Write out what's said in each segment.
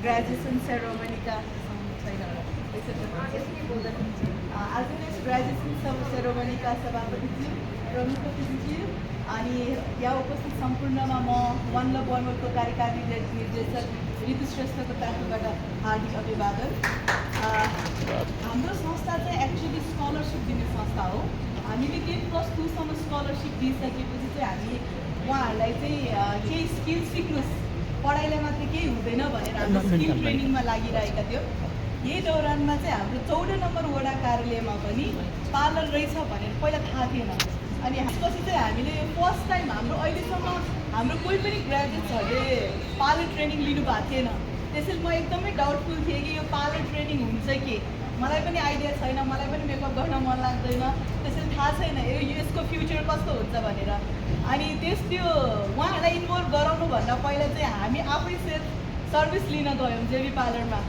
Graduation सेरोमनीका आज यस graduation सेरोमनीका सभापतिज्यू प्रमुख अतिथिज्यू अनि यहाँ उपस्थित सम्पूर्णमा म वन लभ वनवटको कार्यकारी निर्देशक ऋतु श्रेष्ठको तर्फबाट हार्दिक अभिवादन। हाम्रो संस्था चाहिँ एक्चुअली स्कलरसिप दिने संस्था हो। हामीले 10+2 सम्म स्कलरसिप दिइसकेपछि चाहिँ हामी उहाँहरूलाई चाहिँ केही स्किल सिक्नुहोस्, पढाइले मात्रै केही हुँदैन भनेर हामी स्किल ट्रेनिङमा लागिरहेका थियौँ। यही दौरानमा चाहिँ हाम्रो 14 नम्बर वडा कार्यालयमा पनि पार्लर रहेछ भनेर पहिला थाहा थिएन। अनि त्यसपछि चाहिँ हामीले फर्स्ट टाइम हाम्रो अहिलेसम्म हाम्रो कोही पनि ग्रेजुएट्सहरूले पार्लर ट्रेनिङ लिनु भएको थिएन। त्यसैले म एकदमै डाउटफुल थिएँ कि यो पार्लर ट्रेनिङ हुन्छ कि, मलाई पनि आइडिया छैन, मलाई पनि मेकअप गर्न मन लाग्दैन, त्यसैले थाहा छैन यसको फ्युचर कस्तो हुन्छ भनेर। अनि त्यो उहाँहरूलाई इन्भल्भ गराउनुभन्दा पहिला चाहिँ हामी आफै सर्भिस लिन गयौँ जेबी पार्लरमा।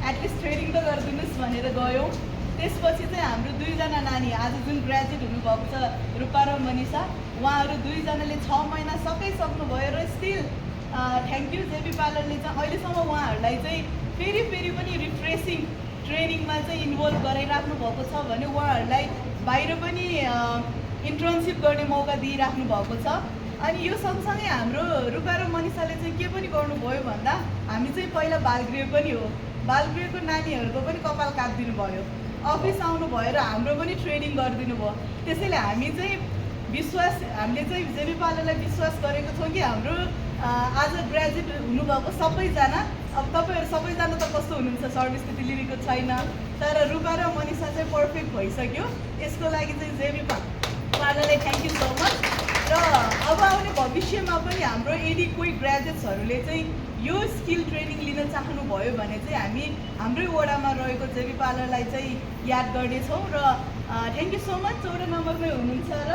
एटलिस्ट ट्रेनिङ त गरिदिनुहोस् भनेर गयौँ। त्यसपछि चाहिँ हाम्रो 2 जना नानी आज जुन ग्रेजुएट हुनुभएको छ रूपा र मनिषा, उहाँहरू 2 जनाले 6 महिना सकिसक्नुभयो र स्टिल थ्याङ्क यू जेबी पार्लरले चाहिँ अहिलेसम्म उहाँहरूलाई चाहिँ फेरि पनि रिफ्रेसिङ ट्रेनिङमा चाहिँ इन्भल्भ गराइराख्नु भएको छ भने उहाँहरूलाई बाहिर पनि इन्टर्नसिप गर्ने मौका दिइराख्नु भएको छ। अनि यो सँगसँगै हाम्रो रूपा र मनिषाले चाहिँ के पनि गर्नुभयो भन्दा हामी चाहिँ पहिला बालगृह पनि हो, बालगृहको नानीहरूको पनि कपाल काटिदिनु भयो, अफिस आउनु भयो र हाम्रो पनि ट्रेनिङ गरिदिनु भयो। त्यसैले हामीले चाहिँ जेबी पार्लरलाई विश्वास गरेको छौँ कि हाम्रो आज ग्रेजुएट हुनुभएको सबैजना, अब तपाईँहरू सबैजना त कस्तो हुनुहुन्छ, सर्भिस त्यति लिएको छैन, तर रूपा र मनिषा चाहिँ पर्फेक्ट भइसक्यो। यसको लागि चाहिँ जेबी पार्लरलाई थ्याङ्क यू सो मच। र अब आउने भविष्यमा पनि हाम्रो यदि कोही ग्रेजुएट्सहरूले चाहिँ यो स्किल ट्रेनिङ लिन चाहनुभयो भने चाहिँ हामी हाम्रै वडामा रहेको जेबी पार्लरलाई चाहिँ याद गर्नेछौँ। र थ्याङ्क यू सो मच। 14 नम्बरमै हुनुहुन्छ र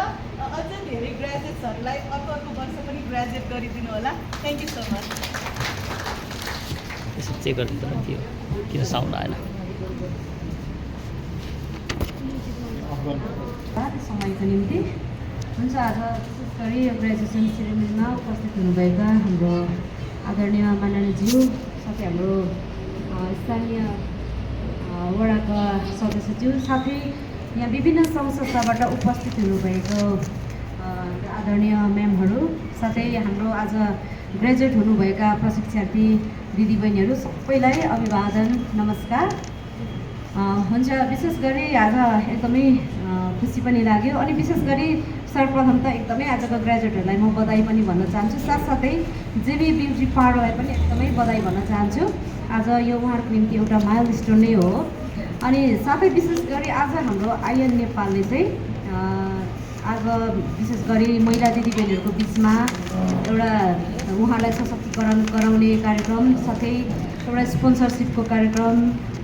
अझै धेरै ग्रेजुएट्सहरूलाई अर्को वर्ष पनि ग्रेजुएट गरिदिनु होला। Thank you so much. Check गरिदिनु थियो किन साउन्ड आएन। समयको निम्ति हुन्छ। आज विशेष गरी ग्रेजुएसन सेरेमनीमा उपस्थित हुनुभएका हाम्रो आदरणीय माननीयज्यू, साथै हाम्रो स्थानीय वडाका सदस्यज्यू, साथै यहाँ विभिन्न सङ्घ संस्थाबाट उपस्थित हुनुभएको आदरणीय म्यामहरू, साथै हाम्रो आज ग्रेजुएट हुनुभएका प्रशिक्षार्थी दिदीबहिनीहरू, सबैलाई अभिवादन, नमस्कार। हुन्छ। विशेष गरी आज एकदमै खुसी पनि लाग्यो। अनि विशेष गरी सर्वप्रथम त एकदमै आजको ग्रेजुएटहरूलाई म बधाई पनि भन्न चाहन्छु, साथसाथै जेबी ब्युटी पार्लरलाई पनि एकदमै बधाई भन्न चाहन्छु। आज यो उहाँहरूको निम्ति एउटा माइलस्टोन नै हो। अनि साथै विशेष गरी आज हाम्रो आइएन नेपालले चाहिँ आज विशेष गरी महिला दिदीबहिनीहरूको बिचमा एउटा उहाँलाई सशक्तिकरण गराउने कार्यक्रम, साथै एउटा स्पोन्सरसिपको कार्यक्रम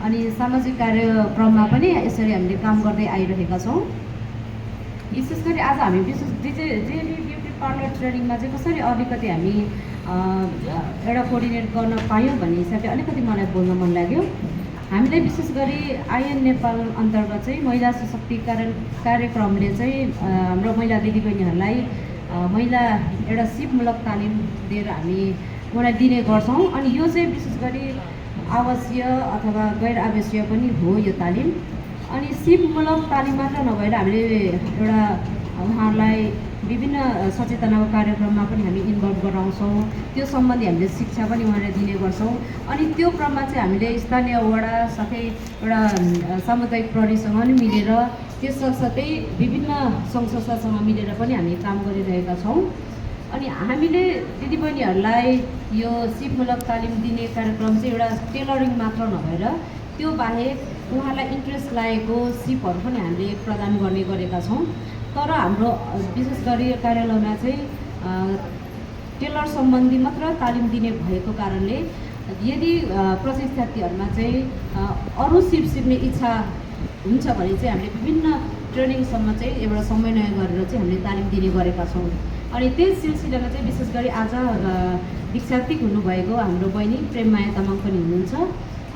अनि सामाजिक कार्यक्रममा पनि यसरी हामीले काम गर्दै आइरहेका छौँ। विशेष गरी आज हामी जेबी ब्युटी पार्लर ट्रेनिङमा चाहिँ कसरी अलिकति हामी एउटा कोअर्डिनेट गर्न पायौँ भन्ने हिसाबले अलिकति मलाई बोल्न मन लाग्यो। हामीले विशेष गरी आइएन नेपाल अन्तर्गत चाहिँ महिला सशक्तिकरण कार्यक्रमले चाहिँ हाम्रो महिला दिदीबहिनीहरूलाई महिला एउटा सिपमूलक तालिम दिएर हामी उनीहरूलाई दिने गर्छौँ। अनि यो चाहिँ विशेष गरी आवश्यक अथवा गैर आवश्यक पनि हो यो तालिम। अनि सिपमूलक तालिम मात्र नभएर हामीले एउटा उहाँहरूलाई विभिन्न सचेतनाको कार्यक्रममा पनि हामी इन्भल्भ गराउँछौँ। त्यो सम्बन्धी हामीले शिक्षा पनि उहाँलाई दिने गर्छौँ। अनि त्यो क्रममा चाहिँ हामीले स्थानीय वडा साथै एउटा सामुदायिक प्रहरीसँग पनि मिलेर, त्यस साथसाथै विभिन्न सङ्घ संस्थासँग मिलेर पनि हामी काम गरिरहेका छौँ। अनि हामीले दिदीबहिनीहरूलाई यो सिपमूलक तालिम दिने कार्यक्रम चाहिँ एउटा टेलरिङ मात्र नभएर त्यो बाहेक उहाँलाई इन्ट्रेस्ट लागेको सिपहरू पनि हामीले प्रदान गर्ने गरेका छौँ। तर हाम्रो विशेष गरी कार्यालयमा चाहिँ टेलर सम्बन्धी मात्र तालिम दिने भएको कारणले यदि प्रशिक्षार्थीहरूमा चाहिँ अरू सिप सिक्ने इच्छा हुन्छ भने चाहिँ हामीले विभिन्न ट्रेनिङसम्म चाहिँ एउटा समन्वय गरेर चाहिँ हामीले तालिम दिने गरेका छौँ। अनि त्यस सिलसिलामा चाहिँ विशेष गरी आज दीक्षार्थी हुनुभएको हाम्रो बहिनी प्रेममाया तामाङ पनि हुनुहुन्छ।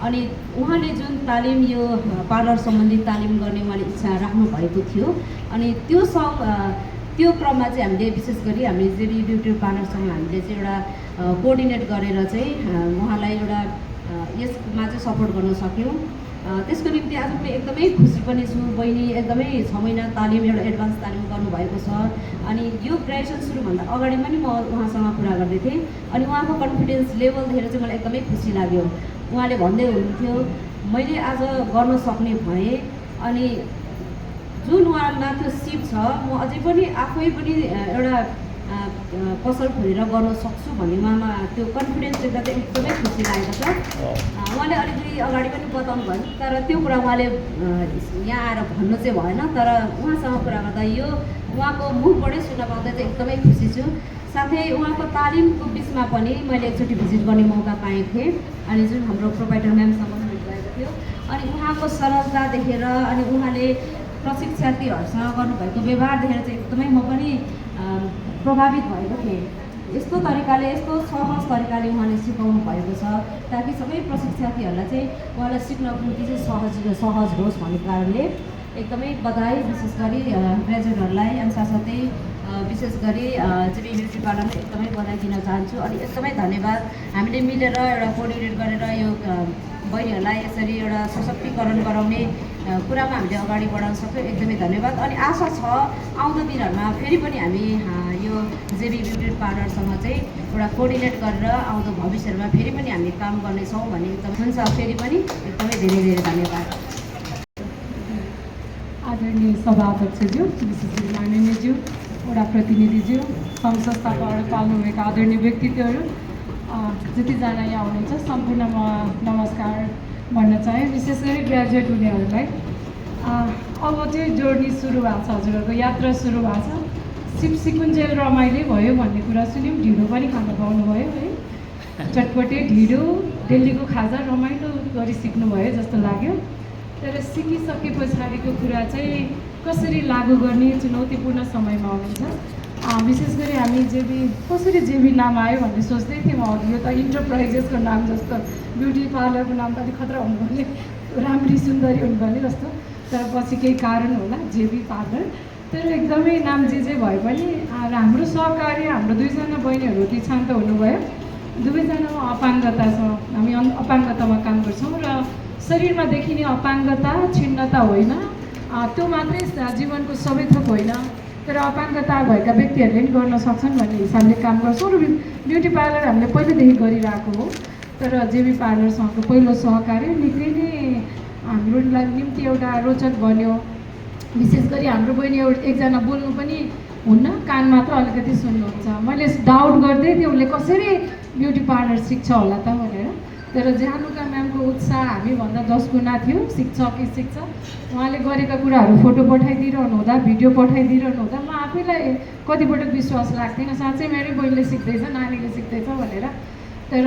अनि उहाँले जुन तालिम यो पार्लर सम्बन्धी तालिम गर्ने उहाँले इच्छा राख्नु भएको थियो। अनि त्यो क्रममा चाहिँ हामीले विशेष गरी हामीले जेबी ब्युटी पार्लरसँग हामीले चाहिँ एउटा कोअर्डिनेट गरेर चाहिँ उहाँलाई एउटा यसमा चाहिँ सपोर्ट गर्न सक्यौँ। त्यसको निम्ति आज पनि एकदमै खुसी पनि छु। बहिनी एकदमै 6 महिना तालिम एउटा एडभान्स तालिम गर्नुभएको छ। अनि यो ग्रेजुएसन सुरुभन्दा अगाडि पनि म उहाँसँग कुरा गर्दै थिएँ अनि उहाँको कन्फिडेन्स लेभल देखेर चाहिँ मलाई एकदमै खुसी लाग्यो। उहाँले भन्दै हुनुहुन्थ्यो मैले आज गर्न सक्ने भएँ अनि जुन उहाँमा त्यो सिप छ म अझै पनि आफै पनि एउटा पसल खोलेर गर्न सक्छु भन्ने उहाँमा त्यो कन्फिडेन्स देख्दा चाहिँ एकदमै खुसी लागेको छ। उहाँले अलिकति अगाडि पनि बताउनु भयो तर त्यो कुरा उहाँले यहाँ आएर भन्नु चाहिँ भएन। तर उहाँसँग कुरा गर्दा यो उहाँको मुखबाटै सुन्न पाउँदा चाहिँ एकदमै खुसी छु। साथै उहाँको तालिमको बिचमा पनि मैले एकचोटि भिजिट गर्ने मौका पाएको थिएँ अनि जुन हाम्रो प्रोभाइडर म्यामसँग भेट भएको थियो अनि उहाँको सरलता देखेर अनि उहाँले प्रशिक्षार्थीहरूसँग गर्नुभएको व्यवहार देखेर चाहिँ एकदमै म पनि प्रभावित भएको थिएँ। यस्तो तरिकाले यस्तो सहज तरिकाले उहाँले सिकाउनु भएको छ ताकि सबै प्रशिक्षार्थीहरूलाई चाहिँ उहाँलाई सिक्नको निम्ति चाहिँ सहज होस् भन्ने कारणले एकदमै बधाई विशेष गरी ग्रेजुएटहरूलाई अनि साथसाथै विशेष गरी जेबी ब्युटी पार्लरमा एकदमै बधाई दिन चाहन्छु। अनि एकदमै धन्यवाद हामीले मिलेर एउटा कोअर्डिनेट गरेर यो बहिनीहरूलाई यसरी एउटा सशक्तिकरण गराउने कुरामा हामीले अगाडि बढाउन सक्यौँ। एकदमै धन्यवाद। अनि आशा छ आउँदो दिनहरूमा फेरि पनि हामी यो जेबी ब्युटी पार्लरसँग चाहिँ एउटा कोअर्डिनेट गरेर आउँदो भविष्यमा फेरि पनि हामी काम गर्नेछौँ भन्ने एकदम हुन्छ। फेरि पनि एकदमै धेरै धेरै धन्यवाद। आदरणीय सभाध्यक्षज्यू, विशेष गरी माननीयज्यू, वडा प्रतिनिधिज्यू, सङ्घ संस्थाबाट पाल्नुभएका आदरणीय व्यक्तित्वहरू, जतिजना यहाँ हुनुहुन्छ सम्पूर्ण म नमस्कार भन्न चाहे। विशेष गरी ग्रेजुएट हुनेहरूलाई अब चाहिँ जोड्नी सुरु भएको छ, हजुरहरूको यात्रा सुरु भएको छ। सिप सिकुन्जेल रमाइलो भयो भन्ने कुरा सुन्यौँ, ढिँडो पनि खानु पाउनुभयो है, चटपटे ढिँडो दिल्लीको खाजा रमाइलो गरी सिक्नुभयो जस्तो लाग्यो। तर सिकिसके पछाडिको कुरा चाहिँ कसरी लागू गर्ने चुनौतीपूर्ण समयमा हुनुहुन्छ। विशेष गरी हामी कसरी जेबी नाम आयो भन्ने सोच्दै थियौँ अघि। यो त इन्टरप्राइजेसको नाम जस्तो, ब्युटी पार्लरको नाम त अलिक खतरा हुनुपर्ने, राम्री सुन्दरी हुनुपर्ने जस्तो, तर पछि केही कारण होला जेबी पार्लर। तर एकदमै नाम जे भए पनि हाम्रो सहकारी हाम्रो 2जना बहिनीहरू दीक्षान्त हुनुभयो। दुवैजनामा अपाङ्गता छ, हामी अपाङ्गतामा काम गर्छौँ र शरीरमा देखिने अपाङ्गता छिन्नता होइन, त्यो मात्रै जीवनको सबै थोक होइन, तर अपाङ्गता भएका व्यक्तिहरूले पनि गर्न सक्छन् भन्ने हिसाबले काम गर्छौँ। र ब्युटी पार्लर हामीले पहिलेदेखि गरिरहेको हो। तर जेबी पार्लरसँगको पहिलो सहकार्य निकै नै हाम्रो निम्ति एउटा रोचक बन्यो। विशेष गरी हाम्रो बहिनी एकजना बोल्नु पनि हुन्न, कान मात्र अलिकति सुन्नुहुन्छ। मैले डाउट गर्दै थिएँ उसले कसरी ब्युटी पार्लर सिक्छ होला त भनेर। तर जानुका म्यामको उत्साह हामीभन्दा 10 गुणा थियो, सिक्छ कि सिक्छ। उहाँले गरेका कुराहरू फोटो पठाइदिइरहनु हुँदा, भिडियो पठाइदिइरहनु हुँदा म आफैलाई कतिपटक विश्वास लाग्थेन, साँच्चै मेरै बहिनीले सिक्दैछ, नानीले सिक्दैछ भनेर। तर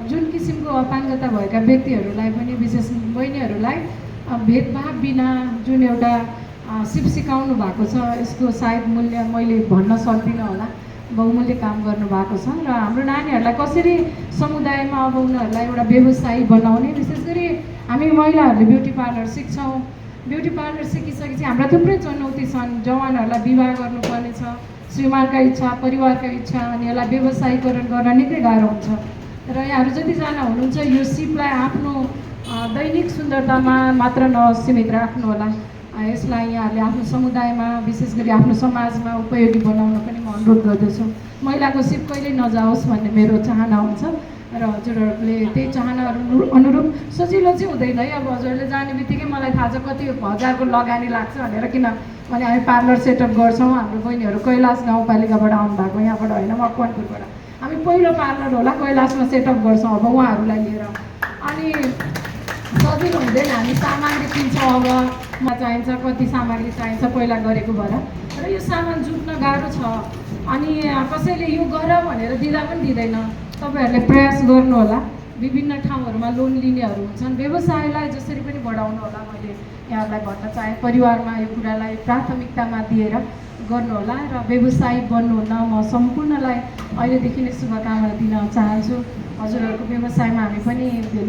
जुन किसिमको अपाङ्गता भएका व्यक्तिहरूलाई पनि, विशेष बहिनीहरूलाई भेदभाव बिना जुन एउटा सिप सिकाउनु भएको छ, यसको सायद मूल्य मैले भन्न सक्दिनँ होला। बहुमूल्य काम गर्नुभएको छ र हाम्रो नानीहरूलाई कसरी समुदायमा अब उनीहरूलाई एउटा व्यवसायी बनाउने। विशेष गरी हामी महिलाहरूले ब्युटी पार्लर सिक्छौँ। ब्युटी पार्लर सिकिसकेपछि हाम्रा थुप्रै चुनौती छन्। जवानहरूलाई विवाह गर्नुपर्ने छ, श्रीमानका इच्छा, परिवारका इच्छा, अनि यसलाई व्यवसायीकरण गर्न निकै गाह्रो हुन्छ। र यहाँहरू जतिजना हुनुहुन्छ यो सिपलाई आफ्नो दैनिक सुन्दरतामा मात्र नसीमित राख्नु होला, यसलाई यहाँहरूले आफ्नो समुदायमा, विशेष गरी आफ्नो समाजमा उपयोगी बनाउन पनि म अनुरोध गर्दछु। महिलाको सिप कहिल्यै नजाओस् भन्ने मेरो चाहना हुन्छ र हजुरहरूले त्यही चाहनाहरू अनुरूप सजिलो चाहिँ हुँदैन है। अब हजुरहरूले जाने बित्तिकै मलाई थाहा छ कति हजारको लगानी लाग्छ भनेर, किनभने हामी पार्लर सेटअप गर्छौँ। हाम्रो बहिनीहरू कैलाश गाउँपालिकाबाट आउनुभएको, यहाँबाट होइन, मकवानपुरबाट। हामी पहिलो पार्लर होला कैलाशमा सेटअप गर्छौँ अब उहाँहरूलाई लिएर। अनि सजिलो हुँदैन, हामी सामग्री किन्छौँ, अब चाहिन्छ कति सामग्री चाहिन्छ पहिला गरेको भएर, र यो सामान जुट्न गाह्रो छ। अनि कसैले यो गर भनेर दिँदा पनि दिँदैन। तपाईँहरूले प्रयास गर्नु होला। विभिन्न ठाउँहरूमा लोन लिनेहरू हुन्छन्, व्यवसायलाई जसरी पनि बढाउनु होला। मैले यहाँहरूलाई भन्न चाहे परिवारमा यो कुरालाई प्राथमिकतामा दिएर गर्नुहोला र व्यवसायी बन्नुहुन्न। म सम्पूर्णलाई अहिलेदेखि नै शुभकामना दिन चाहन्छु। हजुरहरूको व्यवसायमा हामी पनि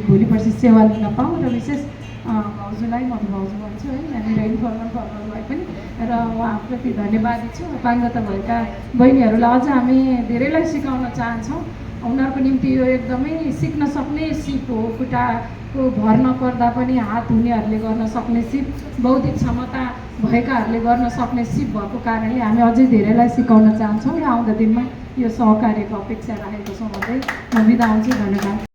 भोलि पर्सि सेवा लिन पाऊँ र विशेष भाउजूलाई म भाउजू भन्छु है, यहाँनिर इन्फर्मल फर्मललाई पनि, र उहाँप्रति धन्यवादी छु। अपाङ्गता भएका बहिनीहरूलाई अझ हामी धेरैलाई सिकाउन चाहन्छौँ उनीहरूको निम्ति यो एकदमै सिक्न सक्ने सिप हो। खुट्टाको भर नपर्दा पनि हात हुनेहरूले गर्न सक्ने सिप, बौद्धिक क्षमता भएकाहरूले गर्न सक्ने सिप भएको कारणले हामी अझै धेरैलाई सिकाउन चाहन्छौँ र आउँदो दिनमा यो सहकार्यको अपेक्षा राखेको छौँ भन्दै म बिदा हुन्छु। धन्यवाद।